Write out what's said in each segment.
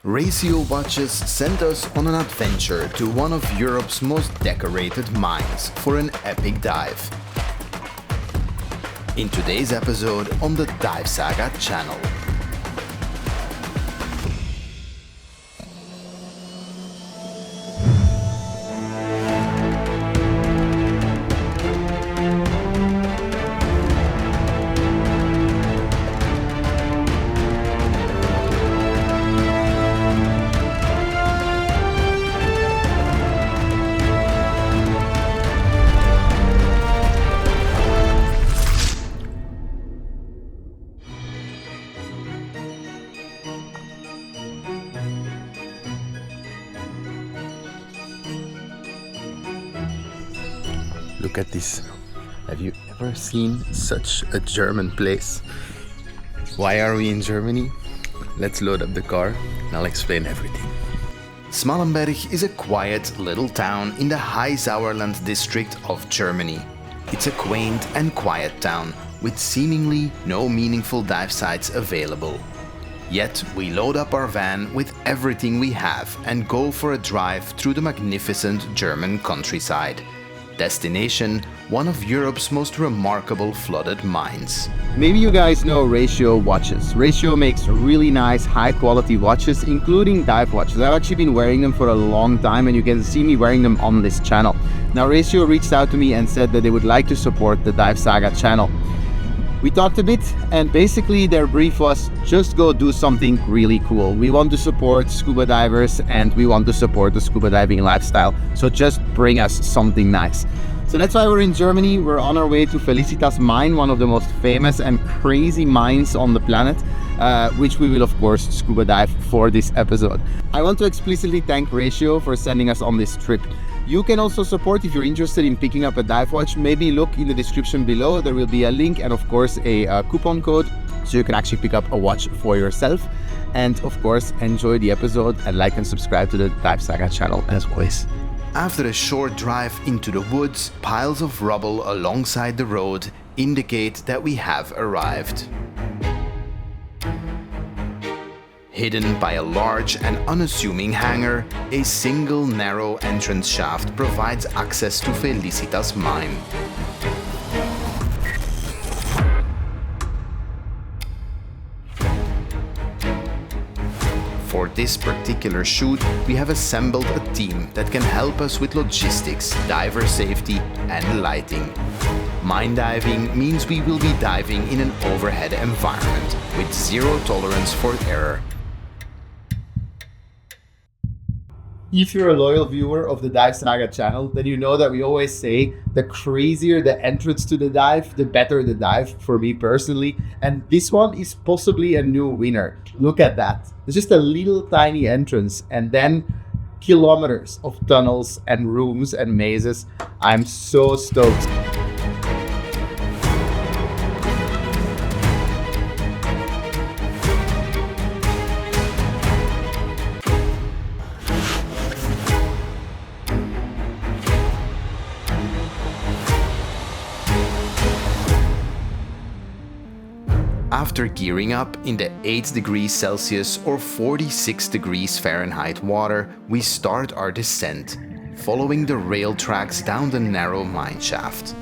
Ratio Watches sent us on an adventure to one of Europe's most decorated mines for an epic dive. In today's episode on the Dive Saga channel. Look at this. Have you ever seen such a German place? Why are we in Germany? Let's load up the car and I'll explain everything. Smallenberg is a quiet little town in the High Sauerland district of Germany. It's a quaint and quiet town with seemingly no meaningful dive sites available. Yet we load up our van with everything we have and go for a drive through the magnificent German countryside. Destination, one of Europe's most remarkable flooded mines. Maybe you guys know Ratio Watches. Ratio makes really nice high quality watches, including dive watches. I've actually been wearing them for a long time and you can see me wearing them on this channel. Now Ratio reached out to me and said that they would like to support the Dive Saga channel. We talked a bit and basically their brief was just go do something really cool. We want to support scuba divers and we want to support the scuba diving lifestyle. So just bring us something nice. So that's why we're in Germany. We're on our way to Felicitas mine, one of the most famous and crazy mines on the planet, which we will of course scuba dive for this episode. I want to explicitly thank Ratio for sending us on this trip. You can also support if you're interested in picking up a dive watch. Maybe look in the description below. There will be a link and of course a coupon code so you can actually pick up a watch for yourself. And of course, enjoy the episode and like and subscribe to the Dive Saga channel as always. After a short drive into the woods, piles of rubble alongside the road indicate that we have arrived. Hidden by a large and unassuming hangar, a single narrow entrance shaft provides access to Felicitas mine. For this particular shoot, we have assembled a team that can help us with logistics, diver safety and lighting. Mine diving means we will be diving in an overhead environment with zero tolerance for error. If you're a loyal viewer of the Dive Saga channel, then you know that we always say the crazier the entrance to the dive, the better the dive for me personally. And this one is possibly a new winner. Look at that. It's just a little tiny entrance and then kilometers of tunnels and rooms and mazes. I'm so stoked. After gearing up in the 8 degrees Celsius or 46 degrees Fahrenheit water, we start our descent, following the rail tracks down the narrow mine shaft.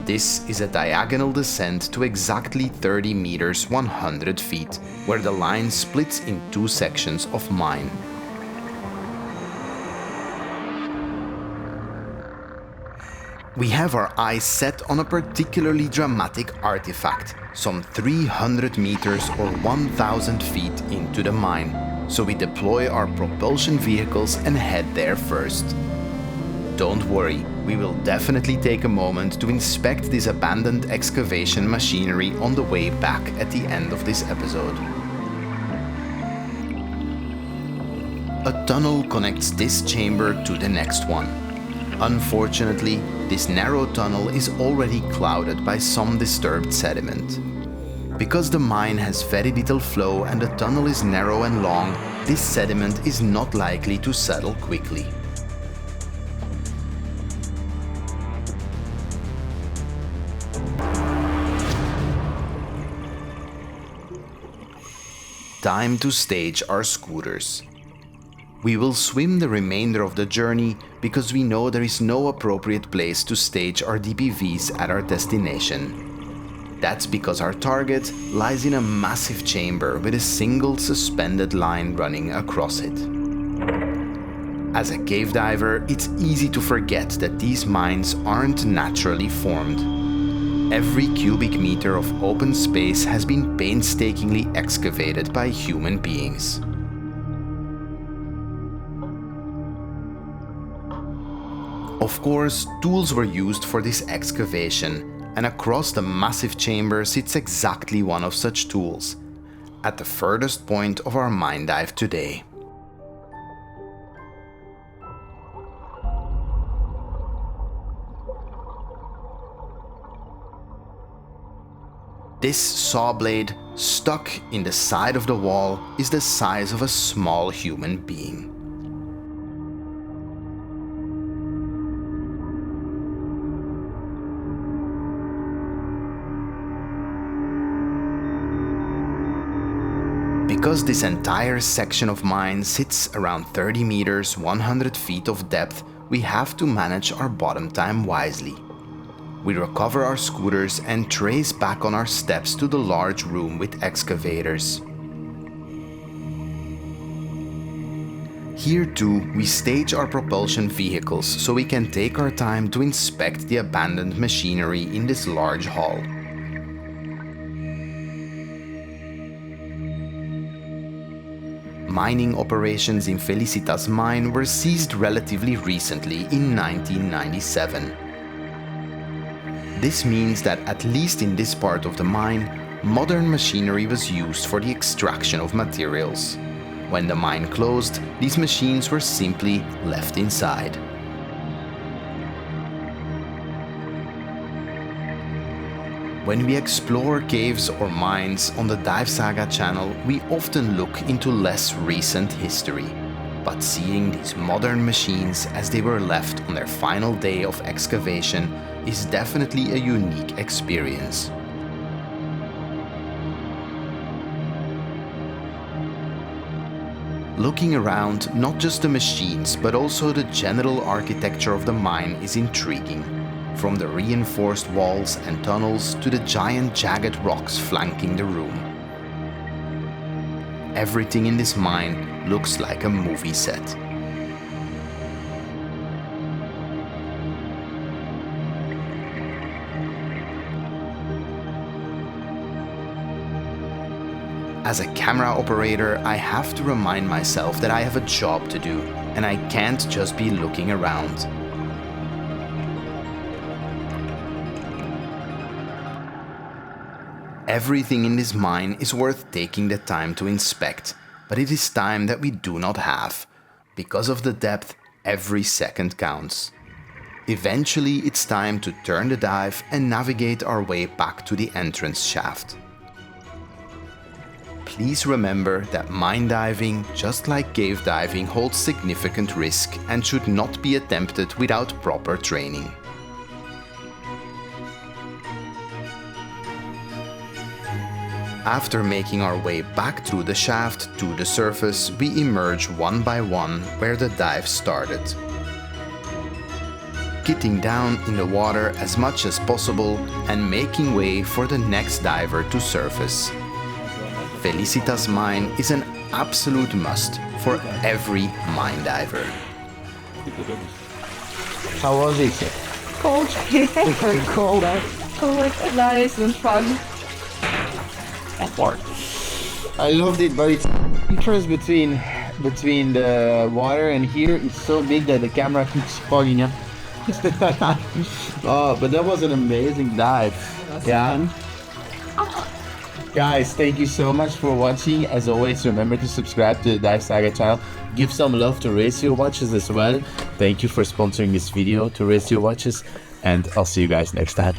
This is a diagonal descent to exactly 30 meters 100 feet, where the line splits in two sections of mine. We have our eyes set on a particularly dramatic artifact, some 300 meters or 1,000 feet into the mine, so we deploy our propulsion vehicles and head there first. Don't worry, we will definitely take a moment to inspect this abandoned excavation machinery on the way back at the end of this episode. A tunnel connects this chamber to the next one. Unfortunately, this narrow tunnel is already clouded by some disturbed sediment. Because the mine has very little flow and the tunnel is narrow and long, this sediment is not likely to settle quickly. time to stage our scooters. We will swim the remainder of the journey because we know there is no appropriate place to stage our DPVs at our destination. That's because our target lies in a massive chamber with a single suspended line running across it. As a cave diver, it's easy to forget that these mines aren't naturally formed. Every cubic meter of open space has been painstakingly excavated by human beings. Of course, tools were used for this excavation, and across the massive chamber sits exactly one of such tools, at the furthest point of our mine dive today. This saw blade, stuck in the side of the wall, is the size of a small human being. Because this entire section of mine sits around 30 meters, 100 feet of depth, we have to manage our bottom time wisely. We recover our scooters and trace back on our steps to the large room with excavators. Here too, we stage our propulsion vehicles so we can take our time to inspect the abandoned machinery in this large hall. Mining operations in Felicitas mine were ceased relatively recently in 1997. This means that at least in this part of the mine, modern machinery was used for the extraction of materials. When the mine closed, these machines were simply left inside. When we explore caves or mines on the Dive Saga channel, we often look into less recent history. But seeing these modern machines as they were left on their final day of excavation is definitely a unique experience. Looking around, not just the machines, but also the general architecture of the mine is intriguing. From the reinforced walls and tunnels to the giant jagged rocks flanking the room. Everything in this mine looks like a movie set. As a camera operator, I have to remind myself that I have a job to do, and I can't just be looking around. Everything in this mine is worth taking the time to inspect, but it is time that we do not have. Because of the depth, every second counts. Eventually, it's time to turn the dive and navigate our way back to the entrance shaft. Please remember that mine diving, just like cave diving, holds significant risk and should not be attempted without proper training. After making our way back through the shaft to the surface, we emerge one by one where the dive started. Getting down in the water as much as possible and making way for the next diver to surface. Felicitas mine is an absolute must for every mine diver. How was it? Cold. Very cold, huh? Cold, nice and fun. I loved it, but it's the difference between the water and here is so big that the camera keeps falling up. Oh, but that was an amazing dive. Yeah. Guys, thank you so much for watching. As always, remember to subscribe to the Dive Saga channel. Give some love to 𝐟𝐨𝐫𝐞 Watches as well. Thank you for sponsoring this video to 𝐟𝐨𝐫𝐞 Watches, and I'll see you guys next time.